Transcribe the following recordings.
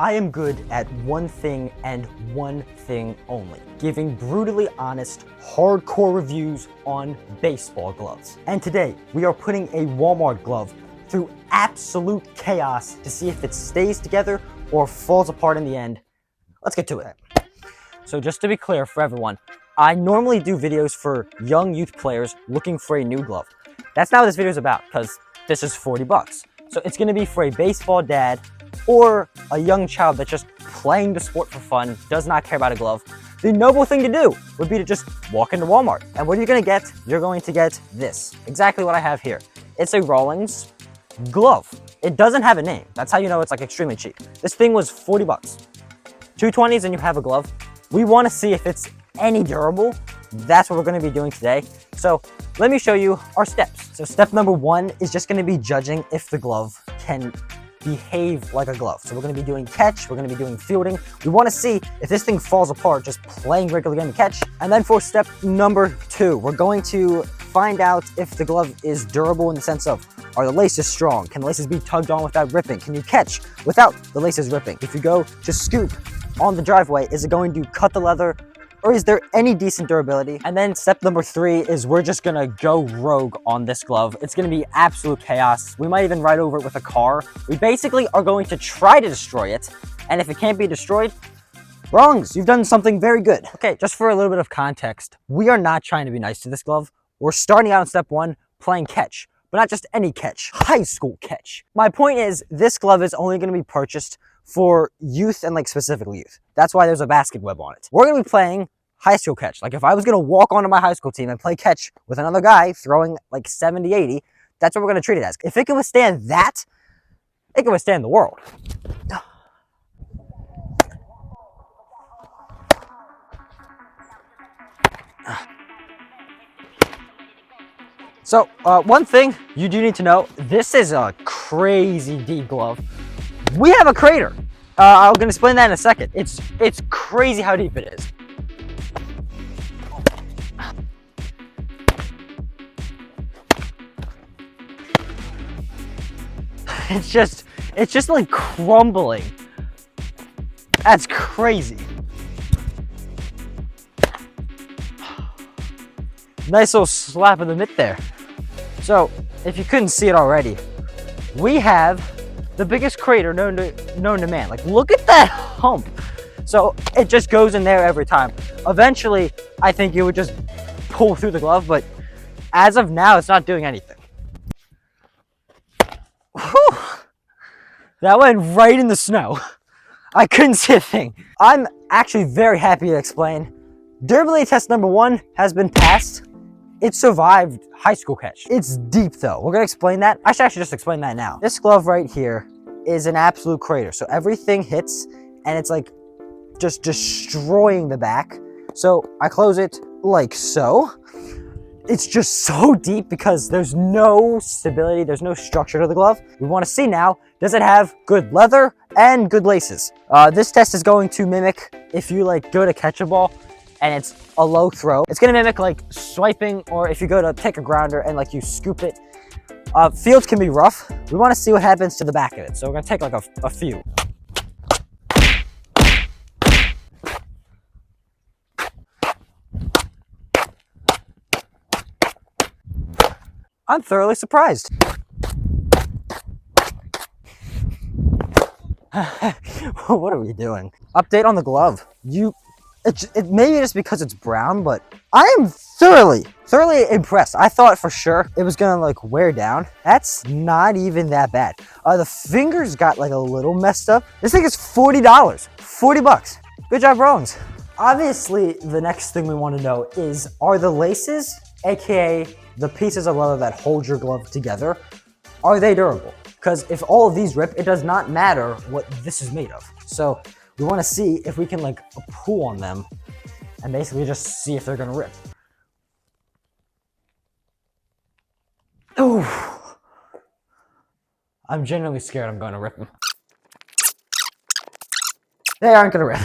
I am good at one thing and one thing only, giving brutally honest, hardcore reviews on baseball gloves. And today, we are putting a Walmart glove through absolute chaos to see if it stays together or falls apart in the end. Let's get to it. So just to be clear for everyone, I normally do videos for young youth players looking for a new glove. That's not what this video is about, because this is 40 bucks. So it's gonna be for a baseball dad or a young child that's just playing the sport for fun, does not care about a glove. The noble thing to do would be to just walk into Walmart. And what are you gonna get? You're going to get this. Exactly what I have here. It's a Rawlings glove. It doesn't have a name. That's how you know it's like extremely cheap. This thing was 40 bucks. 220s and you have a glove. We wanna see if it's any durable. That's what we're gonna be doing today. So let me show you our steps. So step number one is just gonna be judging if the glove can behave like a glove. So we're gonna be doing catch, we're gonna be doing fielding. We wanna see if this thing falls apart just playing regular game catch. And then for step number two, we're going to find out if the glove is durable in the sense of, are the laces strong? Can the laces be tugged on without ripping? Can you catch without the laces ripping? If you go to scoop on the driveway, is it going to cut the leather? Or is there any decent durability? And then step number three is we're just gonna go rogue on this glove. It's gonna be absolute chaos. We might even ride over it with a car. We basically are going to try to destroy it. And if it can't be destroyed, Rawlings, you've done something very good. Okay, just for a little bit of context, we are not trying to be nice to this glove. We're starting out in step one, playing catch, but not just any catch, high school catch. My point is, this glove is only gonna be purchased for youth and like specifically youth. That's why there's a basket web on it. We're gonna be playing high school catch. Like if I was gonna walk onto my high school team and play catch with another guy throwing like 70, 80, that's what we're gonna treat it as. If it can withstand that, it can withstand the world. So one thing you do need to know, this is a crazy deep glove. We have a crater. I'm gonna explain that in a second. It's crazy how deep it is. It's just like crumbling. That's crazy. Nice little slap in the mitt there. So if you couldn't see it already, we have the biggest crater known to man. Like, look at that hump. So it just goes in there every time. Eventually, I think it would just pull through the glove, but as of now, it's not doing anything. Whew. That went right in the snow. I couldn't see a thing. I'm actually very happy to explain. Durability test number one has been passed. It survived high school catch. It's deep though. We're gonna explain that. I should actually just explain that now. This glove right here is an absolute crater. So everything hits and it's like just destroying the back. So I close it like so. It's just so deep because there's no stability, there's no structure to the glove. We wanna see now, does it have good leather and good laces? This test is going to mimic if you like go to catch a ball and it's a low throw. It's gonna mimic like swiping, or if you go to pick a grounder and like you scoop it. Fields can be rough. We wanna see what happens to the back of it. So we're gonna take like a few. I'm thoroughly surprised. What are we doing? Update on the glove. It may be just because it's brown, but I am thoroughly impressed. I thought for sure it was gonna like wear down. That's not even that bad. The fingers got like a little messed up. This thing is $40, 40 bucks. Good job, Rawlings. Obviously, the next thing we want to know is, are the laces, AKA the pieces of leather that hold your glove together, are they durable? Because if all of these rip, it does not matter what this is made of. So we want to see if we can like pull on them and basically just see if they're gonna rip. Oh, I'm genuinely scared I'm gonna rip them. They aren't gonna rip.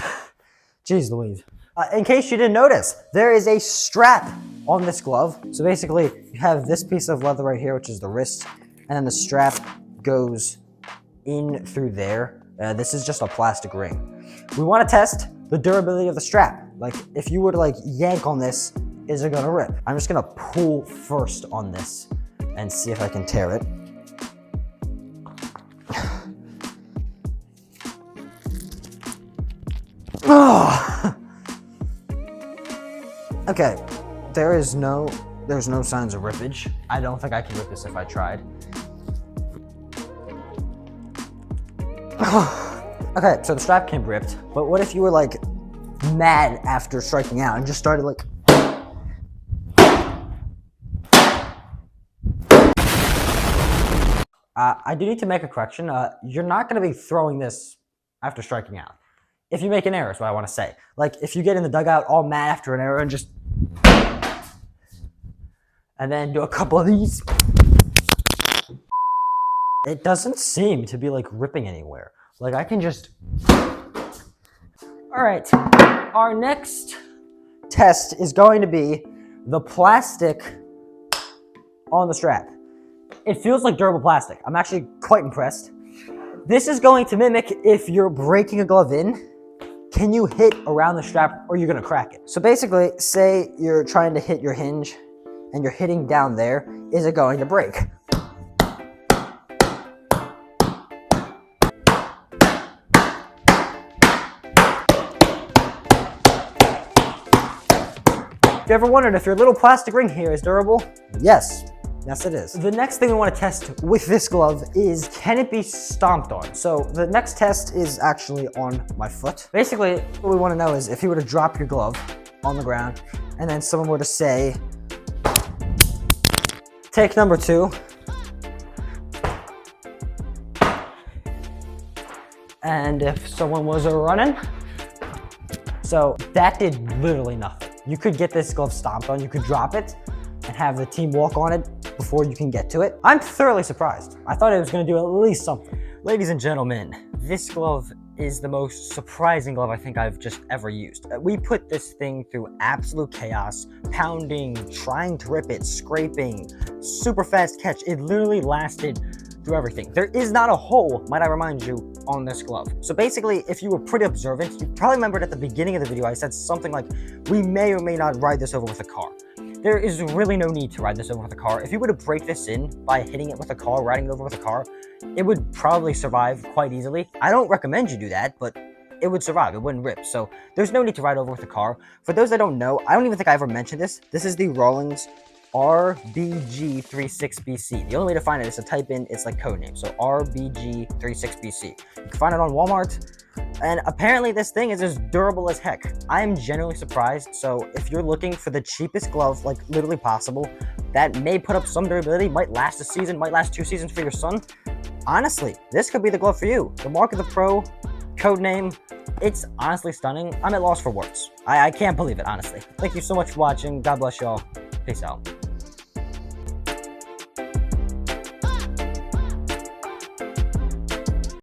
Jeez Louise. In case you didn't notice, there is a strap on this glove. So basically you have this piece of leather right here, which is the wrist, and then the strap goes in through there. This is just a plastic ring. We want to test the durability of the strap. Like, if you were to like yank on this, is it gonna rip? I'm just gonna pull first on this and see if I can tear it. Okay, there's no signs of rippage. I don't think I can rip this if I tried. Okay, so the strap can be ripped, but what if you were like mad after striking out and just started like... I do need to make a correction. You're not going to be throwing this after striking out. If you make an error is what I want to say. Like, if you get in the dugout all mad after an error and just... and then do a couple of these... it doesn't seem to be like ripping anywhere. Like, I can just... Alright, our next test is going to be the plastic on the strap. It feels like durable plastic. I'm actually quite impressed. This is going to mimic if you're breaking a glove in, can you hit around the strap or you're gonna crack it? So basically, say you're trying to hit your hinge and you're hitting down there, is it going to break? If you ever wondered if your little plastic ring here is durable? Yes. Yes, it is. The next thing we want to test with this glove is, can it be stomped on? So the next test is actually on my foot. Basically, what we want to know is if you were to drop your glove on the ground and then someone were to say, take number 2. And if someone was running, so that did literally nothing. You could get this glove stomped on, you could drop it and have the team walk on it before you can get to it. I'm thoroughly surprised. I thought it was gonna do at least something. Ladies and gentlemen, this glove is the most surprising glove I think I've just ever used. We put this thing through absolute chaos, pounding, trying to rip it, scraping, super fast catch. It literally lasted through everything. There is not a hole, might I remind you, on this glove. So basically, if you were pretty observant, you probably remembered at the beginning of the video I said something like, we may or may not ride this over with a car. There is really no need to ride this over with a car. If you were to break this in by hitting it with a car, riding it over with a car, it would probably survive quite easily. I don't recommend you do that, but it would survive, it wouldn't rip. So there's no need to ride over with a car. For those that don't know, I don't even think I ever mentioned this. This is the Rawlings rbg36bc. The only way to find it is to type in its like code name. So rbg36bc. You can find it on Walmart. And apparently this thing is as durable as heck. I am genuinely surprised. So if you're looking for the cheapest glove, like literally possible, that may put up some durability, might last a season, might last 2 seasons for your son, honestly, this could be the glove for you. The Mark of the Pro, code name, it's honestly stunning. I'm at loss for words. I can't believe it, honestly. Thank you so much for watching. God bless y'all. Peace out.